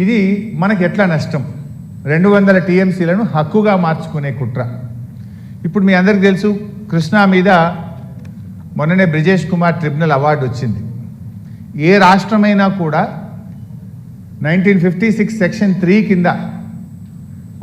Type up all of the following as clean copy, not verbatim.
ఇది మనకి ఎట్లా నష్టం? 200 టీఎంసీలను హక్కుగా మార్చుకునే కుట్ర. ఇప్పుడు మీ అందరికీ తెలుసు, కృష్ణా మీద మొన్ననే బ్రిజేష్ కుమార్ ట్రిబ్యునల్ అవార్డు వచ్చింది. ఏ రాష్ట్రమైనా కూడా 1956 సెక్షన్ 3 కింద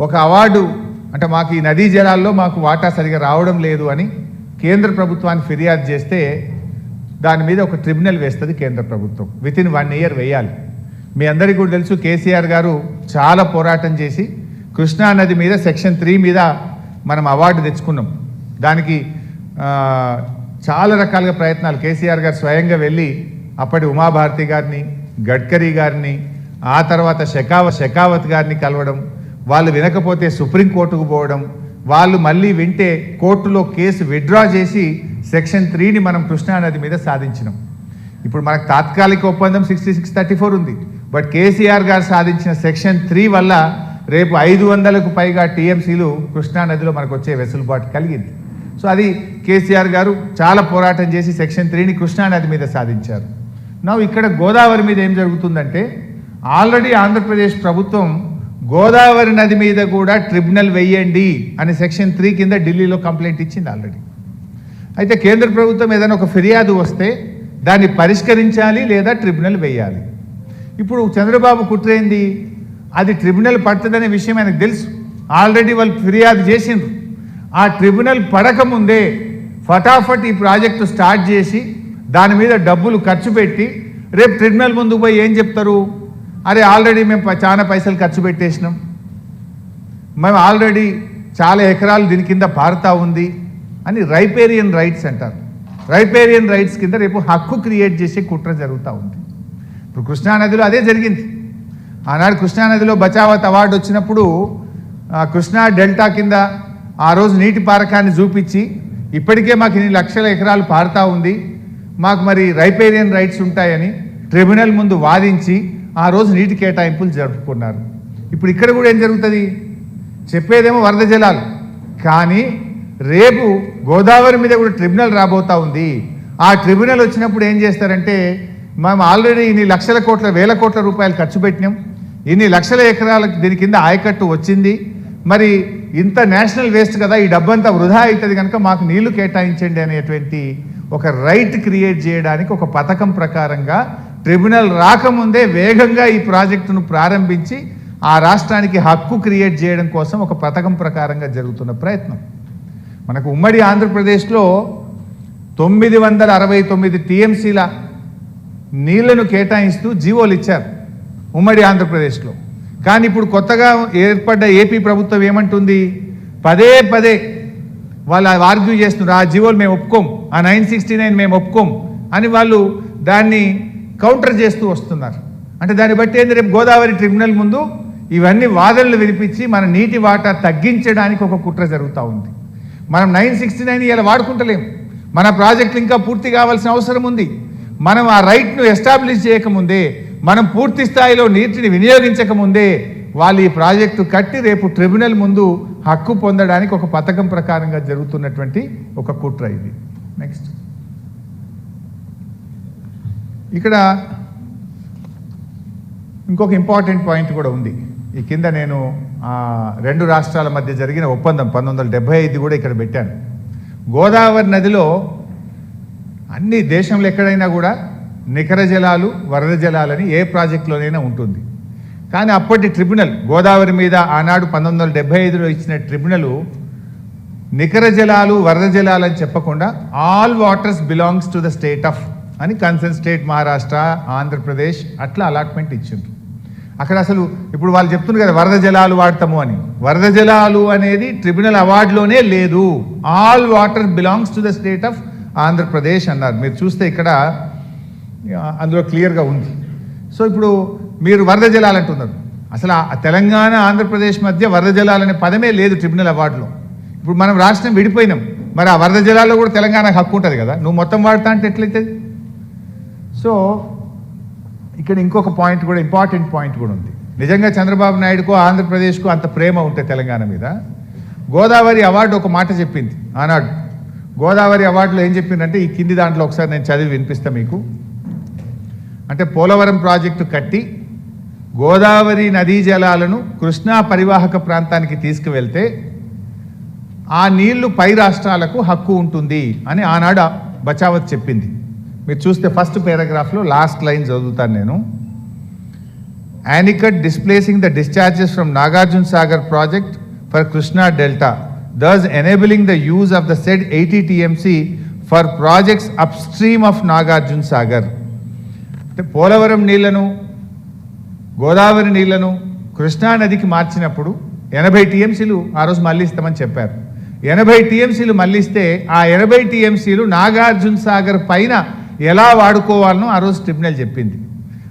ఒక అవార్డు, అంటే మాకు ఈ నదీ జలాల్లో మాకు వాటా సరిగా రావడం లేదు అని కేంద్ర ప్రభుత్వానికి ఫిర్యాదు చేస్తే దాని మీద ఒక ట్రిబ్యునల్ వేస్తుంది కేంద్ర ప్రభుత్వం. వితిన్ 1 ఇయర్ వేయాలి. మీ అందరికీ కూడా తెలుసు, కేసీఆర్ గారు చాలా పోరాటం చేసి కృష్ణా నది మీద సెక్షన్ 3 మీద మనం అవార్డు తెచ్చుకున్నాం. దానికి చాలా రకాలుగా ప్రయత్నాలు, కేసీఆర్ గారు స్వయంగా వెళ్ళి అప్పటి ఉమాభారతి గారిని, గడ్కరీ గారిని, ఆ తర్వాత షెకావత్ గారిని కలవడం, వాళ్ళు వినకపోతే సుప్రీంకోర్టుకు పోవడం, వాళ్ళు మళ్ళీ వింటే కోర్టులో కేసు విత్డ్రా చేసి సెక్షన్ 3ని మనం కృష్ణానది మీద సాధించినాం. ఇప్పుడు మనకు తాత్కాలిక ఒప్పందం 6634 ఉంది. బట్ కేసీఆర్ గారు సాధించిన సెక్షన్ 3 వల్ల రేపు 500కు పైగా టీఎంసీలు కృష్ణానదిలో మనకు వచ్చే వెసులుబాటు కలిగింది. సో అది కేసీఆర్ గారు చాలా పోరాటం చేసి సెక్షన్ 3ని కృష్ణానది మీద సాధించారు. నా ఇక్కడ గోదావరి మీద ఏం జరుగుతుందంటే, ఆల్రెడీ ఆంధ్రప్రదేశ్ ప్రభుత్వం గోదావరి నది మీద కూడా ట్రిబ్యునల్ వేయండి అని సెక్షన్ 3 కింద ఢిల్లీలో కంప్లైంట్ ఇచ్చింది ఆల్రెడీ. అయితే కేంద్ర ప్రభుత్వం ఏదైనా ఒక ఫిర్యాదు వస్తే దాన్ని పరిష్కరించాలి లేదా ట్రిబ్యునల్ వేయాలి. ఇప్పుడు చంద్రబాబు కుట్రేంది, అది ట్రిబ్యునల్ పడుతుందనే విషయం ఆయనకు తెలుసు. ఆల్రెడీ వాళ్ళు ఫిర్యాదు చేసిండ్రు. ఆ ట్రిబ్యునల్ పడకముందే ఫటాఫట్ ఈ ప్రాజెక్టు స్టార్ట్ చేసి దాని మీద డబ్బులు ఖర్చు పెట్టి రేపు ట్రిబ్యునల్ ముందు పోయి ఏం చెప్తారు? అరే ఆల్రెడీ మేము చాలా పైసలు ఖర్చు పెట్టేసినాం, మేము ఆల్రెడీ చాలా ఎకరాలు దీని కింద పారుతా ఉంది అని రైపేరియన్ రైట్స్ అంటారు. రైపేరియన్ రైట్స్ కింద రేపు హక్కు క్రియేట్ చేసే కుట్ర జరుగుతూ ఉంది. ఇప్పుడు కృష్ణానదిలో అదే జరిగింది. ఆనాడు కృష్ణానదిలో బచావత్ అవార్డు వచ్చినప్పుడు కృష్ణా డెల్టా కింద ఆ రోజు నీటి పారకాన్ని చూపించి ఇప్పటికే మాకు ఇన్ని లక్షల ఎకరాలు పారుతూ ఉంది, మాకు మరి రైపేరియన్ రైట్స్ ఉంటాయని ట్రిబ్యునల్ ముందు వాదించి ఆ రోజు నీటి కేటాయింపులు జరుపుకున్నారు. ఇప్పుడు ఇక్కడ కూడా ఏం జరుగుతుంది? చెప్పేదేమో వరద జలాలు, కానీ రేపు గోదావరి మీద కూడా ట్రిబ్యునల్ రాబోతూ ఉంది. ఆ ట్రిబ్యునల్ వచ్చినప్పుడు ఏం చేస్తారంటే, మేము ఆల్రెడీ ఇన్ని లక్షల కోట్ల వేల కోట్ల రూపాయలు ఖర్చు పెట్టినాం, ఇన్ని లక్షల ఎకరాలకు దీని కింద ఆయకట్టు వచ్చింది, మరి ఇంత నేషనల్ వేస్ట్ కదా, ఈ డబ్బంతా వృధా అవుతుంది కనుక మాకు నీళ్లు కేటాయించండి అనేటువంటి ఒక రైట్ క్రియేట్ చేయడానికి ఒక పథకం ప్రకారంగా ట్రిబ్యునల్ రాకముందే వేగంగా ఈ ప్రాజెక్టును ప్రారంభించి ఆ రాష్ట్రానికి హక్కు క్రియేట్ చేయడం కోసం ఒక పథకం ప్రకారంగా జరుగుతున్న ప్రయత్నం. మనకు ఉమ్మడి ఆంధ్రప్రదేశ్లో 969 టీఎంసీల నీళ్లను కేటాయిస్తూ జీవోలు ఇచ్చారు ఉమ్మడి ఆంధ్రప్రదేశ్లో. కానీ ఇప్పుడు కొత్తగా ఏర్పడ్డ ఏపీ ప్రభుత్వం ఏమంటుంది? పదే పదే వాళ్ళు ఆర్గ్యూ చేస్తున్నారు, ఆ జీవోలు మేము ఒప్పుకోం, ఆ 969 మేము ఒప్పుకోం అని వాళ్ళు దాన్ని కౌంటర్ చేస్తూ వస్తున్నారు. అంటే దాన్ని బట్టి ఏంటి, రేపు గోదావరి ట్రిబ్యునల్ ముందు ఇవన్నీ వాదనలు వినిపించి మన నీటి వాటా తగ్గించడానికి ఒక కుట్ర జరుగుతూ ఉంది. మనం 969 ఇలా వాడుకుంటలేము, మన ప్రాజెక్టులు ఇంకా పూర్తి కావాల్సిన అవసరం ఉంది. మనం ఆ రైట్ను ఎస్టాబ్లిష్ చేయకముందే, మనం పూర్తి స్థాయిలో నీటిని వినియోగించకముందే వాళ్ళు ఈ ప్రాజెక్టు కట్టి రేపు ట్రిబ్యునల్ ముందు హక్కు పొందడానికి ఒక పథకం ప్రకారంగా జరుగుతున్నటువంటి ఒక కుట్ర ఇది. నెక్స్ట్ ఇక్కడ ఇంకొక ఇంపార్టెంట్ పాయింట్ కూడా ఉంది. ఈ కింద నేను 2 రాష్ట్రాల మధ్య జరిగిన ఒప్పందం 1975 కూడా ఇక్కడ పెట్టాను. గోదావరి నదిలో అన్ని దేశంలో ఎక్కడైనా కూడా నికర జలాలు, వరద జలాలని ఏ ప్రాజెక్టులోనైనా ఉంటుంది. కానీ అప్పటి ట్రిబ్యునల్ గోదావరి మీద ఆనాడు 1975లో ఇచ్చిన ట్రిబ్యునల్ నికర జలాలు, వరద జలాలు అని చెప్పకుండా all waters belongs to the state of అని కన్సర్న్ స్టేట్ మహారాష్ట్ర, ఆంధ్రప్రదేశ్ అట్లా అలాట్మెంట్ ఇచ్చిండ్రు. అక్కడ అసలు ఇప్పుడు వాళ్ళు చెప్తున్నారు కదా వరద జలాలు వాడతాము అని. వరద జలాలు అనేది ట్రిబ్యునల్ అవార్డులోనే లేదు. All water belongs to the state of Andhra Pradesh అన్నారు. మీరు చూస్తే ఇక్కడ అందులో క్లియర్గా ఉంది. సో ఇప్పుడు మీరు వరద జలాలు అంటున్నారు, అసలు తెలంగాణ ఆంధ్రప్రదేశ్ మధ్య వరద జలాలనే పదమే లేదు ట్రిబ్యునల్ అవార్డులో. ఇప్పుడు మనం రాష్ట్రం విడిపోయినాం, మరి ఆ వరద జలాల్లో కూడా తెలంగాణకు హక్కు ఉంటుంది కదా, నువ్వు మొత్తం వాడతా అంటే ఎట్లయితుంది? సో ఇక్కడ ఇంకొక పాయింట్ కూడా, ఇంపార్టెంట్ పాయింట్ కూడా ఉంది. నిజంగా చంద్రబాబు నాయుడుకు ఆంధ్రప్రదేశ్కు అంత ప్రేమ ఉంటే తెలంగాణ మీద, గోదావరి అవార్డు ఒక మాట చెప్పింది ఆనాడు. గోదావరి అవార్డులో ఏం చెప్పిందంటే, ఈ కింది దాంట్లో ఒకసారి నేను చదివి వినిపిస్తా మీకు. అంటే పోలవరం ప్రాజెక్టు కట్టి గోదావరి నదీ జలాలను కృష్ణా పరివాహక ప్రాంతానికి తీసుకువెళ్తే ఆ నీళ్లు పై రాష్ట్రాలకు హక్కు ఉంటుంది అని ఆనాడు బచావత్ చెప్పింది. మీరు చూస్తే ఫస్ట్ పారాగ్రాఫ్లో లాస్ట్ లైన్ చదువుతాను నేను. Anicut displacing the discharges from Nagarjuna Sagar project for Krishna Delta, thus enabling the use of the said 80 TMC for projects upstream of Nagarjuna Sagar. Polavaram నీళ్లను గోదావరి నీళ్లను కృష్ణా నదికి మార్చినప్పుడు 80 టీఎంసీలు ఆ రోజు మళ్ళిస్తామని చెప్పారు. 80 టీఎంసీలు మళ్ళిస్తే ఆ 80 టీఎంసీలు నాగార్జున సాగర్ పైన ఎలా వాడుకోవాలనో ఆ రోజు ట్రిబ్యునల్ చెప్పింది.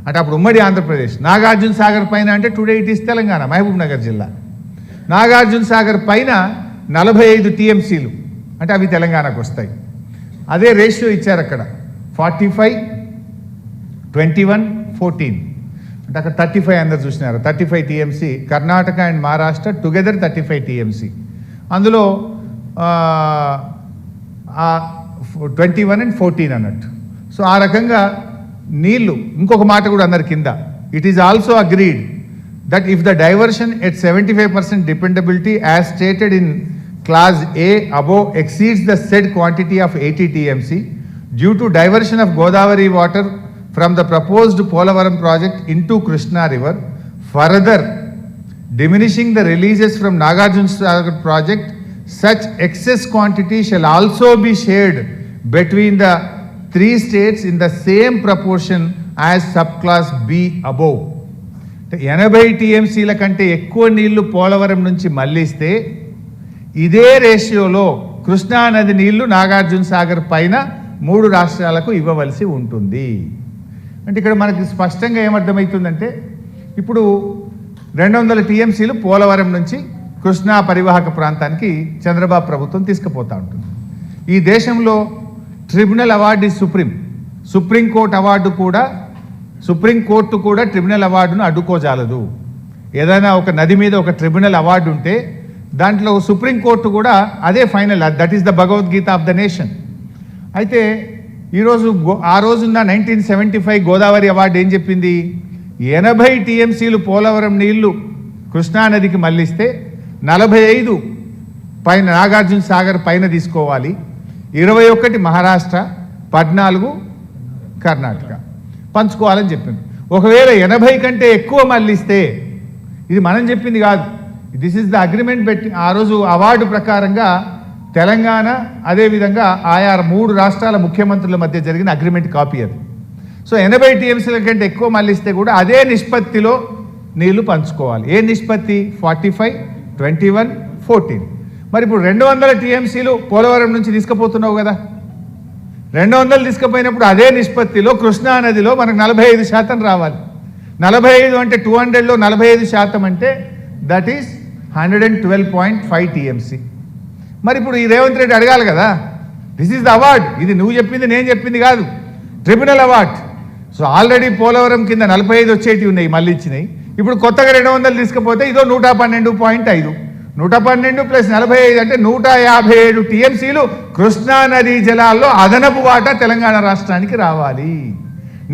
అంటే అప్పుడు ఉమ్మడి ఆంధ్రప్రదేశ్ నాగార్జున సాగర్ పైన అంటే today it is Telangana Mahabubnagar జిల్లా. నాగార్జున సాగర్ పైన 45 టీఎంసీలు అంటే అవి తెలంగాణకు వస్తాయి. అదే రేషియో ఇచ్చారు అక్కడ 45, 21, 14 అంటే అక్కడ 35 అందరు చూసినారు. 35 TMC Karnataka and Maharashtra together 35 TMC. అందులో 21 and 14 అన్నట్టు. సో ఆ రకంగా నీళ్లు ఇంకొక మాట కూడా అన్నారు కింద. It is also agreed that if the diversion at 75% dependability as stated in clause A above exceeds the said quantity of 80 TMC due to diversion of Godavari water from the proposed Polavaram project into Krishna river further diminishing the releases from Nagarjuna Sagar project, such excess quantity shall also be shared between the 3 states in the same proportion as subclass B above. 80 TMCల కంటే ఎక్కువ నీళ్లు పోలవరం నుంచి మళ్లిస్తే ఇదే రేషియోలో కృష్ణా నది నీళ్లు నాగార్జున సాగర్ పైన 3 రాష్ట్రాలకు ఇవ్వవలసి ఉంటుంది. అంటే ఇక్కడ మనకి స్పష్టంగా ఏమర్థమవుతుందంటే ఇప్పుడు 200 టీఎంసీలు పోలవరం నుంచి కృష్ణా పరివాహక ప్రాంతానికి చంద్రబాబు ప్రభుత్వం తీసుకుపోతూ ఉంటుంది. ఈ దేశంలో ట్రిబ్యునల్ అవార్డు సుప్రీంకోర్టు కూడా ట్రిబ్యునల్ అవార్డును అడ్డుకోజాలదు. ఏదైనా ఒక నది మీద ఒక ట్రిబ్యునల్ అవార్డు ఉంటే దాంట్లో సుప్రీంకోర్టు కూడా అదే final, that is the Bhagavad Gita of the nation. అయితే ఈరోజు ఆ రోజున్న 1975 గోదావరి అవార్డు ఏం చెప్పింది? 80 టీఎంసీలు పోలవరం నీళ్లు కృష్ణానదికి మళ్ళిస్తే 45 పైన నాగార్జున సాగర్ పైన తీసుకోవాలి, 21 మహారాష్ట్ర, 14 కర్ణాటక పంచుకోవాలని చెప్పింది. ఒకవేళ 80 కంటే ఎక్కువ మళ్ళిస్తే, ఇది మనం చెప్పింది కాదు, దిస్ ఈజ్ ద అగ్రిమెంట్ పెట్టి ఆ రోజు అవార్డు ప్రకారంగా తెలంగాణ అదేవిధంగా ఆయా 3 రాష్ట్రాల ముఖ్యమంత్రుల మధ్య జరిగిన అగ్రిమెంట్ కాపీ అది. సో 80 టీఎంసీల కంటే ఎక్కువ మళ్ళిస్తే కూడా అదే నిష్పత్తిలో నీళ్లు పంచుకోవాలి. ఏ నిష్పత్తి? 45, 21, 14. మరి ఇప్పుడు 200 టీఎంసీలు పోలవరం నుంచి తీసుకుపోతున్నావు కదా, 200 తీసుకుపోయినప్పుడు అదే నిష్పత్తిలో కృష్ణా నదిలో మనకు 45% రావాలి. 45 అంటే 200లో 45% అంటే దట్ ఈస్ 112.5 టీఎంసీ. మరి ఇప్పుడు ఈ రేవంత్ రెడ్డి అడగాలి కదా, దిస్ ఈజ్ ద అవార్డ్, ఇది నువ్వు చెప్పింది నేను చెప్పింది కాదు, tribunal award. So already Polavaram కింద 45 వచ్చేటివి ఉన్నాయి, మళ్ళీ ఇచ్చినాయి. ఇప్పుడు కొత్తగా 200 తీసుకుపోతే ఇదో 112.5, 112 ప్లస్ 45 అంటే 157 టీఎంసీలు కృష్ణా నదీ జలాల్లో అదనపు వాటా తెలంగాణ రాష్ట్రానికి రావాలి.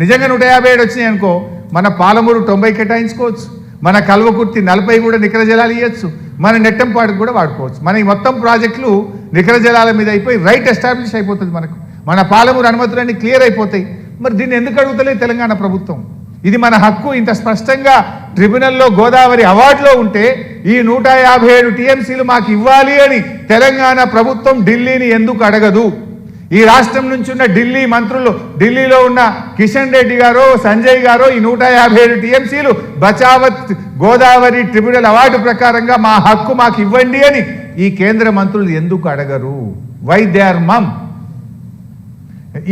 నిజంగా 157 వచ్చినాయి అనుకో, మన పాలమూరు 90 కేటాయించుకోవచ్చు, మన కల్వకుర్తి 40 కూడా నికర జలాలు ఇవ్వచ్చు, మన నెట్టంపాడుకు కూడా వాడుకోవచ్చు. మన ఈ మొత్తం ప్రాజెక్టులు నికర జలాల మీద అయిపోయి రైట్ ఎస్టాబ్లిష్ అయిపోతుంది. మన పాలమూరు అనుమతులన్నీ క్లియర్ అయిపోతాయి. మరి దీన్ని ఎందుకు అడుగుతలేదు తెలంగాణ ప్రభుత్వం? ఇది మన హక్కు. ఇంత స్పష్టంగా ట్రిబ్యునల్లో గోదావరి అవార్డులో ఉంటే ఈ 157 టీఎంసీలు మాకు ఇవ్వాలి అని తెలంగాణ ప్రభుత్వం ఢిల్లీని ఎందుకు అడగదు? ఈ రాష్ట్రం నుంచి ఉన్న ఢిల్లీ మంత్రులు, ఢిల్లీలో ఉన్న కిషన్ రెడ్డి గారో సంజయ్ గారో ఈ 157 టీఎంసీలు బచావత్ గోదావరి ట్రిబ్యునల్ అవార్డు ప్రకారంగా మా హక్కు మాకు ఇవ్వండి అని ఈ కేంద్ర మంత్రులు ఎందుకు అడగరు? వై దే ఆర్ మమ్?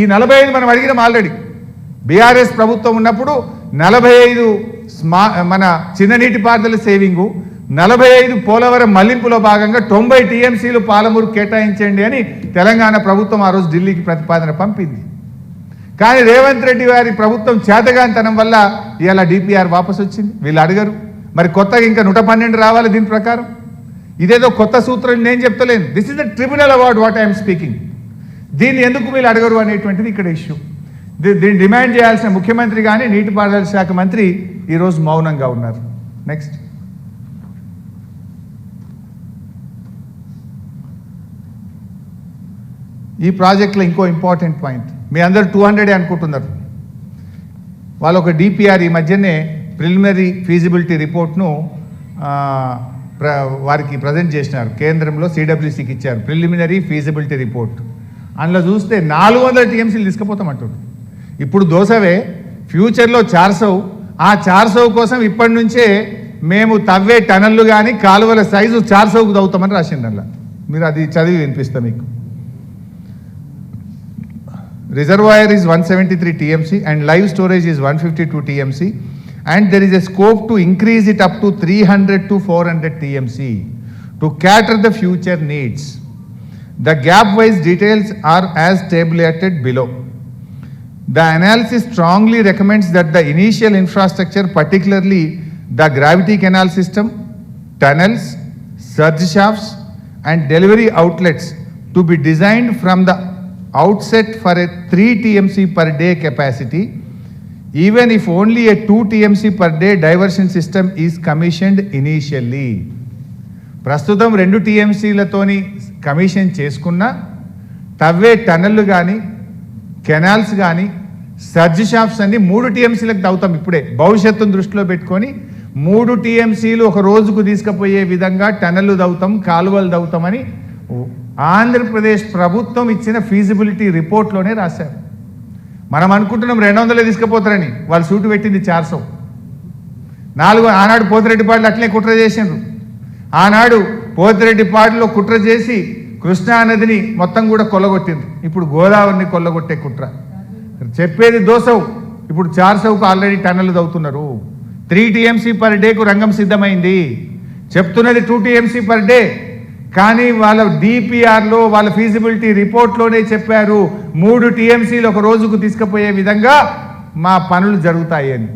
ఈ 45 మనం అడిగినాం ఆల్రెడీ. బీఆర్ఎస్ ప్రభుత్వం ఉన్నప్పుడు 45 మన చిన్న నీటిపారుదల సేవింగు, 45 పోలవరం మళ్లింపులో భాగంగా 90 టీఎంసీలు పాలమూరు కేటాయించండి అని తెలంగాణ ప్రభుత్వం ఆ రోజు ఢిల్లీకి ప్రతిపాదన పంపింది. కానీ రేవంత్ రెడ్డి గారి ప్రభుత్వం చేతగానితనం వల్ల ఇవాళ డిపిఆర్ వాపసు వచ్చింది. వీళ్ళు అడగరు. మరి కొత్తగా ఇంకా 112 రావాలి దీని ప్రకారం. ఇదేదో కొత్త సూత్రం నేను చెప్తలేను. This is the tribunal award what I'm speaking. దీన్ని ఎందుకు వీళ్ళు అడగరు అనేటువంటిది ఇక్కడ ఇష్యూ. దీన్ని డిమాండ్ చేయాల్సిన ముఖ్యమంత్రి కానీ నీటిపారుదల శాఖ మంత్రి ఈరోజు మౌనంగా ఉన్నారు. నెక్స్ట్. ఈ ప్రాజెక్ట్లో ఇంకో ఇంపార్టెంట్ పాయింట్, మీ అందరు 200 అనుకుంటున్నారు. వాళ్ళు ఒక డిపిఆర్ ఈ మధ్యనే ప్రిలిమినరీ ఫీజిబిలిటీ రిపోర్ట్ను వారికి ప్రజెంట్ చేసినారు. కేంద్రంలో సిడబ్ల్యూసికి ఇచ్చారు ప్రిలిమినరీ ఫీజిబిలిటీ రిపోర్ట్. అందులో చూస్తే 400 టీఎంసీలు తీసుకుపోతామంటారు. ఇప్పుడు దోసవే, ఫ్యూచర్లో 400. ఆ 400 కోసం ఇప్పటి నుంచే మేము తవ్వే టనళ్ళు కానీ కాలువల సైజు 400కు తవ్వుతామని రాసింది. అందులో మీరు అది చదివి వినిపిస్తాం మీకు. Reservoir is 173 TMC and live storage is 152 TMC, and there is a scope to increase it up to 300 to 400 TMC to cater the future needs. The gap-wise details are as tabulated below. The analysis strongly recommends that the initial infrastructure, particularly the gravity canal system, tunnels, surge shafts and delivery outlets to be designed from the outset for a 3 TMC per day capacity, even if only a 2 TMC per day diversion system is commissioned initially. ప్రస్తుతం 2 TMCలతోని commission చేసుకున్న తవ్వే టనళ్ళు కానీ canals కానీ surge shafts అన్ని 3 TMCలకు తవ్వుతాం. ఇప్పుడే భవిష్యత్తును దృష్టిలో పెట్టుకొని 3 TMCలు ఒక రోజుకు తీసుకుపోయే విధంగా టనళ్ళు తవ్వుతాం, కాలువలు తవ్వుతామని ఆంధ్రప్రదేశ్ ప్రభుత్వం ఇచ్చిన ఫీజిబిలిటీ రిపోర్ట్లోనే రాశారు. మనం అనుకుంటున్నాం 200 తీసుకుపోతారని, వాళ్ళు సూటు పెట్టింది 400. ఆనాడు పోతిరెడ్డిపాడులో అట్లే కుట్ర చేసిండ్రు. ఆనాడు పోతిరెడ్డిపాడులో కుట్ర చేసి కృష్ణా నదిని మొత్తం కూడా కొల్లగొట్టిండ్రు. ఇప్పుడు గోదావరిని కొల్లగొట్టే కుట్ర. చెప్పేది దోసవు, ఇప్పుడు 400కు ఆల్రెడీ టన్నులు తవ్వుతున్నారు. 3 TMC పర్ డేకు రంగం సిద్ధమైంది. చెప్తున్నది 2 TMC పర్ డే, కానీ వాళ్ళ డిపిఆర్లో వాళ్ళ ఫీజిబిలిటీ రిపోర్ట్లోనే చెప్పారు 3 TMCలు ఒక రోజుకు తీసుకుపోయే విధంగా మా పనులు జరుగుతాయి అని.